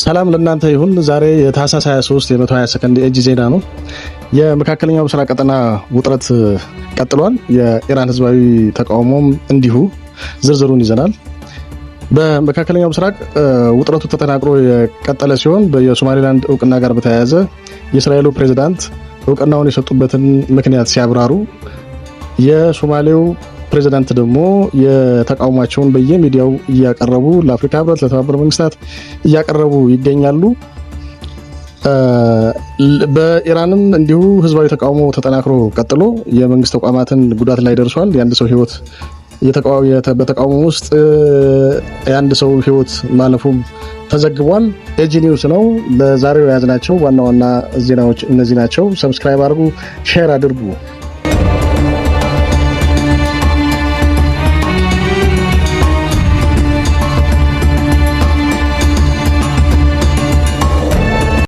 ሰላም ለእናንተ ይሁን። ዛሬ የታህሳስ 23 የ120 ሰከንድ የእጅ ዜና ነው። የመካከለኛው ምስራቅ ቀጠና ውጥረት ቀጥሏል። የኢራን ህዝባዊ ተቃውሞም እንዲሁ ዝርዝሩን ይዘናል። በመካከለኛው ምስራቅ ውጥረቱ ተጠናክሮ የቀጠለ ሲሆን የሶማሊላንድ እውቅና ጋር በተያያዘ የእስራኤሉ ፕሬዝዳንት እውቅናውን የሰጡበትን ምክንያት ሲያብራሩ የሶማሌው ፕሬዝዳንት ደግሞ የተቃውሟቸውን በየሚዲያው እያቀረቡ ለአፍሪካ ህብረት፣ ለተባበሩት መንግስታት እያቀረቡ ይገኛሉ። በኢራንም እንዲሁ ህዝባዊ ተቃውሞ ተጠናክሮ ቀጥሎ የመንግስት ተቋማትን ጉዳት ላይ ደርሷል። የአንድ ሰው ህይወት በተቃውሞ ውስጥ የአንድ ሰው ህይወት ማለፉም ተዘግቧል። ኤጂ ኒውስ ነው። ለዛሬው የያዝናቸው ዋና ዋና ዜናዎች እነዚህ ናቸው። ሰብስክራይብ አድርጉ፣ ሼር አድርጉ።